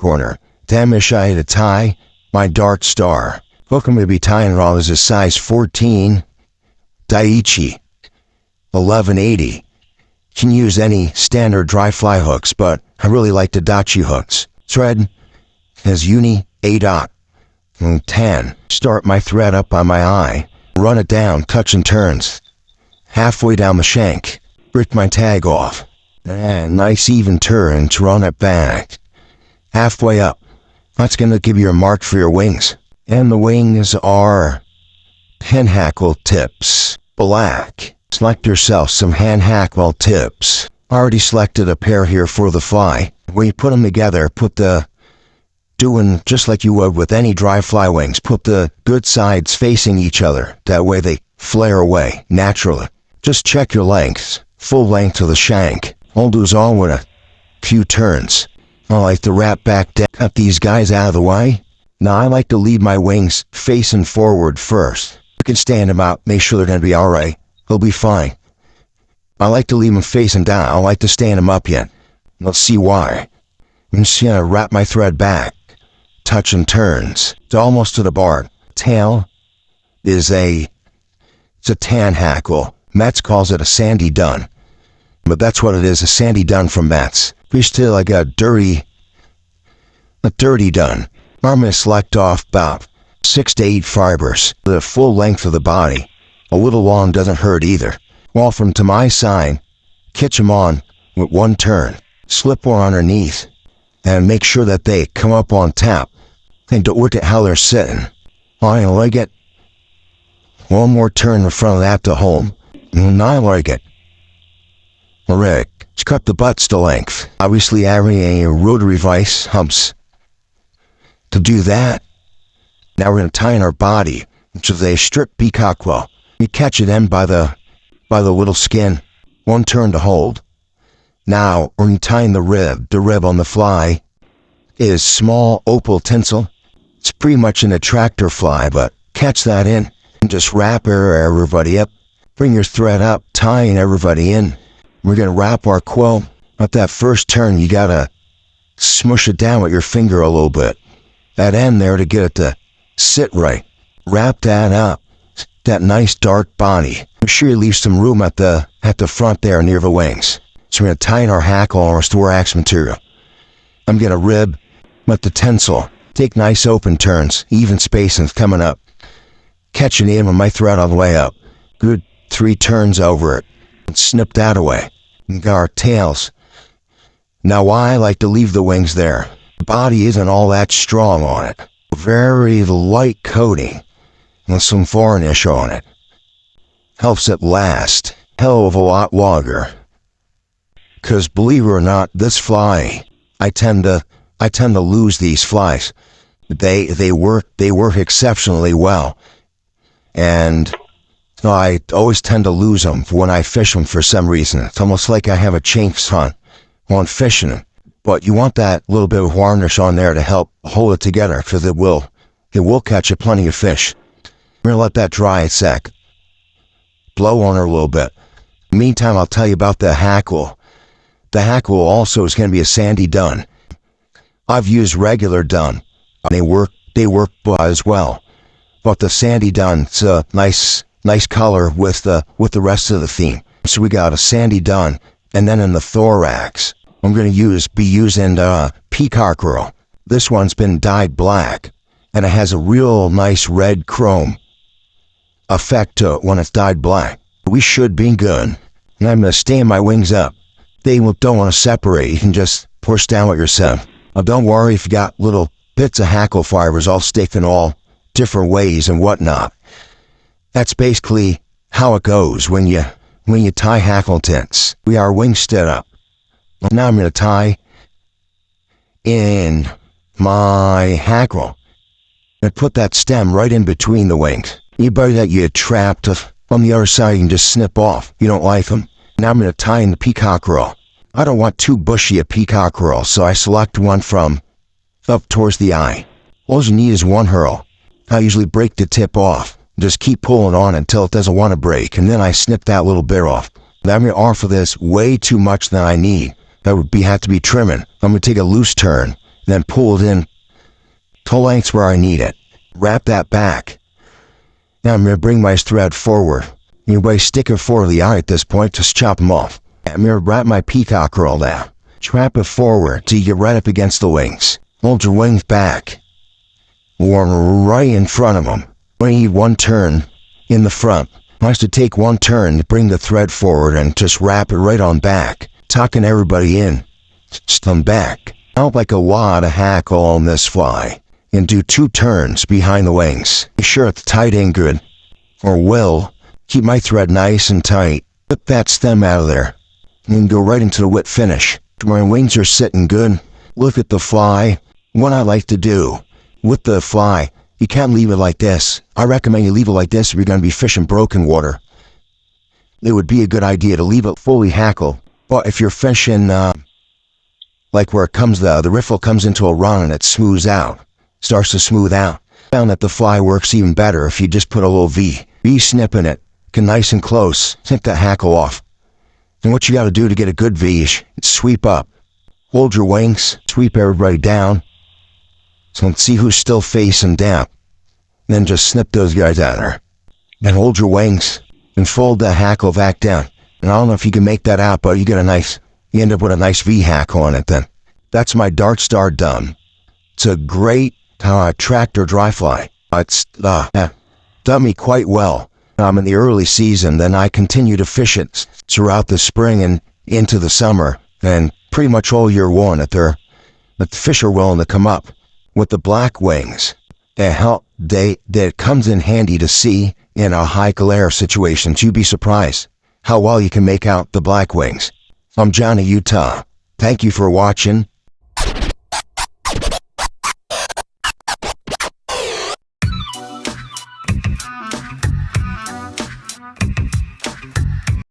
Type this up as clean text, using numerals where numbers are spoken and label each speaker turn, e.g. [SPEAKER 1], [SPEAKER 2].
[SPEAKER 1] corner. Then I to tie my dart star. Hook I'm going to be tying raw is a size 14 Daiichi 1180. You can use any standard dry fly hooks, but I really like the Dachi hooks. Thread is uni A.10. Start my thread up on my eye, run it down, touch and turns. Halfway down the shank, break my tag off. And nice even turn to run it back. Halfway up. That's going to give you a mark for your wings. And the wings are hand hackle tips, black. Select yourself some hand hackle tips. Already selected a pair here for the fly. When you put them together, doing just like you would with any dry fly wings, put the good sides facing each other. That way they flare away naturally. Just check your lengths, full length of the shank. I'll do all with a few turns. I like to wrap back down, cut these guys out of the way. Now I like to leave my wings facing forward first. You can stand them out, make sure they're going to be alright. They'll be fine. I like to leave them facing down. I don't like to stand them up yet. Let's see why. I'm just going to wrap my thread back. Touch and turns. It's almost to the barb. Tail is it's a tan hackle. Metz calls it a sandy dun. But that's what it is, a sandy dun from Metz. We still like a dirty dun. I'm going to select off about 6 to 8 fibers. The full length of the body. A little long doesn't hurt either. Walk them to my side, catch them on with one turn. Slip one underneath and make sure that they come up on top. And don't look at how they're sitting. I like it. One more turn in front of that to hold. And I like it. Alright, let's cut the butts to length. Obviously having a rotary vise helps to do that. Now we're going to tie in our body, which is a strip peacock quill. You catch it in by the little skin. One turn to hold. Now, when you tie in the rib on the fly is small opal tinsel. It's pretty much an attractor fly, but catch that in and just wrap everybody up. Bring your thread up, tying everybody in. We're going to wrap our quill. At that first turn, you got to smush it down with your finger a little bit. That end there to get it to sit right. Wrap that up. That nice dark body. Make sure you leave some room at the front there near the wings. So we're going to tie in our hackle or thorax material. I'm going to rib with the tinsel. Take nice open turns, even spacings coming up. Catching in with my thread all the way up. Good 3 turns over it. And snip that away. We got our tails. Now why I like to leave the wings there. The body isn't all that strong on it. Very light coating with some varnish on it. Helps it last hell of a lot longer. Cause believe it or not, this fly, I tend to lose these flies. They work exceptionally well. And I always tend to lose them when I fish them for some reason. It's almost like I have a chafes hunt on fishing them. But you want that little bit of varnish on there to help hold it together, because it will catch you plenty of fish. We're going to let that dry a sec. Blow on her a little bit. Meantime, I'll tell you about the hackle. The hackle also is going to be a sandy dun. I've used regular dun. They work as well. But the sandy dun's a nice color with the rest of the theme. So we got a sandy dun, and then in the thorax, I'm going to be using peacock girl. This one's been dyed black, and it has a real nice red chrome effect to it when it's dyed black. We should be good. And I'm going to stand my wings up. They don't want to separate. You can just push down with yourself. Now don't worry if you got little bits of hackle fibers all sticking all different ways and whatnot. That's basically how it goes when you tie hackle tints. We are wing stood up. Now I'm going to tie in my hackle and put that stem right in between the wings. Anybody that you trapped on the other side, you can just snip off. You don't like them. Now I'm going to tie in the peacock roll. I don't want too bushy a peacock roll, so I select one from up towards the eye. All you need is one hurl. I usually break the tip off. Just keep pulling on until it doesn't want to break, and then I snip that little bit off. I'm going to offer this way too much than I need. That would have to be trimming. I'm going to take a loose turn then pull it in to lengths where I need it. Wrap that back. Now I'm going to bring my thread forward. You way stick it for the eye at this point, just chop them off. I'm going to wrap my peacock roll down. Wrap it forward till you get right up against the wings. Hold your wings back. Or right in front of them. We need one turn in the front. I have to take one turn to bring the thread forward and just wrap it right on back, tucking everybody in. Just come back. Out like a wad of hackle on this fly. And do 2 turns behind the wings. Be sure it's tight and good. Or will. Keep my thread nice and tight. Flip that stem out of there. And go right into the whip finish. My wings are sitting good. Look at the fly. What I like to do with the fly, you can't leave it like this. I recommend you leave it like this if you're going to be fishing broken water. It would be a good idea to leave it fully hackle. But if you're fishing, like where it comes, the riffle comes into a run and it smooths out. Starts to smooth out. I found that the fly works even better if you just put a little V-snip in it. Get nice and close. Snip that hackle off. And what you got to do to get a good V is sweep up. Hold your wings. Sweep everybody down. So let's see who's still facing down. Then just snip those guys out there. Then hold your wings and fold the hackle back down. And I don't know if you can make that out, but you end up with a nice V hackle on it then. That's my Dart Star done. It's a great tractor dry fly. It's done me quite well. I'm in the early season, then I continue to fish it throughout the spring and into the summer, and pretty much all year long the fish are willing to come up. With the black wings, that comes in handy to see in a high glare situations. You'd be surprised how well you can make out the black wings. I'm Johnny, Utah. Thank you for watching.